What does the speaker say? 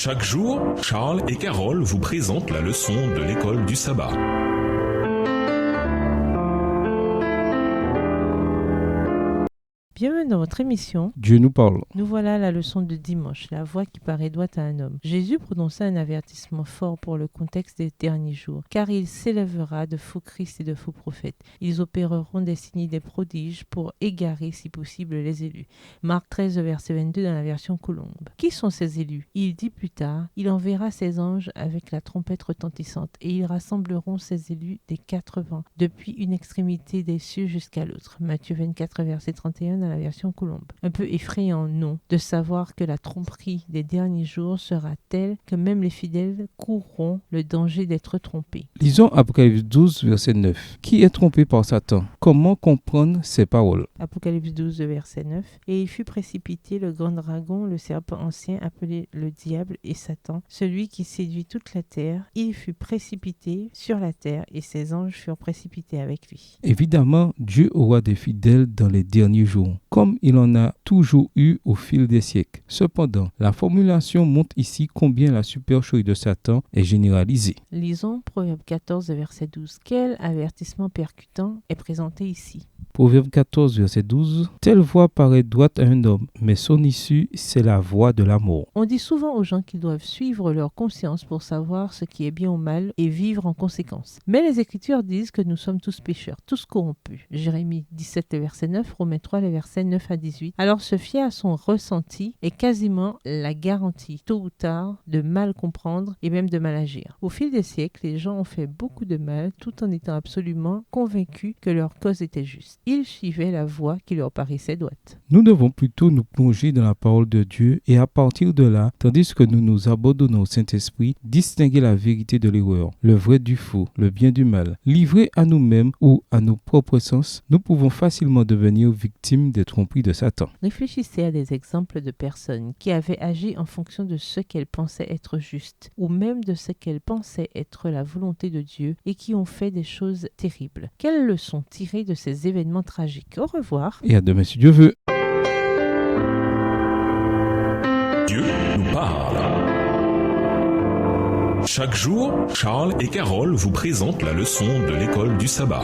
Chaque jour, Charles et Carole vous présentent la leçon de l'école du sabbat. Bienvenue dans votre émission. Dieu nous parle. Nous voilà à la leçon de dimanche, la voix qui paraît droite à un homme. Jésus prononça un avertissement fort pour le contexte des derniers jours, car il s'élèvera de faux Christ et de faux prophètes. Ils opéreront des signes et des prodiges pour égarer, si possible, les élus. Marc 13, verset 22 dans la version Colombe. Qui sont ces élus? Il dit plus tard, il enverra ses anges avec la trompette retentissante, et ils rassembleront ses élus des quatre vents, depuis une extrémité des cieux jusqu'à l'autre. Matthieu 24, verset 31 dans la version Colombe. Un peu effrayant, non, de savoir que la tromperie des derniers jours sera telle que même les fidèles courront le danger d'être trompés. Lisons Apocalypse 12, verset 9. Qui est trompé par Satan? Comment comprendre ces paroles? Apocalypse 12, verset 9. Et il fut précipité le grand dragon, le serpent ancien, appelé le diable et Satan, celui qui séduit toute la terre. Il fut précipité sur la terre et ses anges furent précipités avec lui. Évidemment, Dieu aura des fidèles dans les derniers jours, comme il en a toujours eu au fil des siècles. Cependant, la formulation montre ici combien la supercherie de Satan est généralisée. Lisons Proverbe 14, verset 12. Quel avertissement percutant est présenté ici? Proverbe 14, verset 12. Telle voix paraît droite à un homme, mais son issue, c'est la voie de la mort. On dit souvent aux gens qu'ils doivent suivre leur conscience pour savoir ce qui est bien ou mal et vivre en conséquence. Mais les Écritures disent que nous sommes tous pécheurs, tous corrompus. Jérémie 17, verset 9, Romains 3, les versets 9 à 18. Alors se fier à son ressenti est quasiment la garantie, tôt ou tard, de mal comprendre et même de mal agir. Au fil des siècles, les gens ont fait beaucoup de mal tout en étant absolument convaincus que leur cause était juste. Ils suivaient la voie qui leur paraissait droite. Nous devons plutôt nous plonger dans la parole de Dieu et à partir de là, tandis que nous nous abandonnons au Saint-Esprit, distinguer la vérité de l'erreur, le vrai du faux, le bien du mal. Livrés à nous-mêmes ou à nos propres sens, nous pouvons facilement devenir victimes des tromperies de Satan. Réfléchissez à des exemples de personnes qui avaient agi en fonction de ce qu'elles pensaient être juste, ou même de ce qu'elles pensaient être la volonté de Dieu et qui ont fait des choses terribles. Quelles leçons tirer de ces événements tragiques? Au revoir. Et à demain si Dieu veut. Dieu nous parle. Chaque jour, Charles et Carole vous présentent la leçon de l'école du sabbat.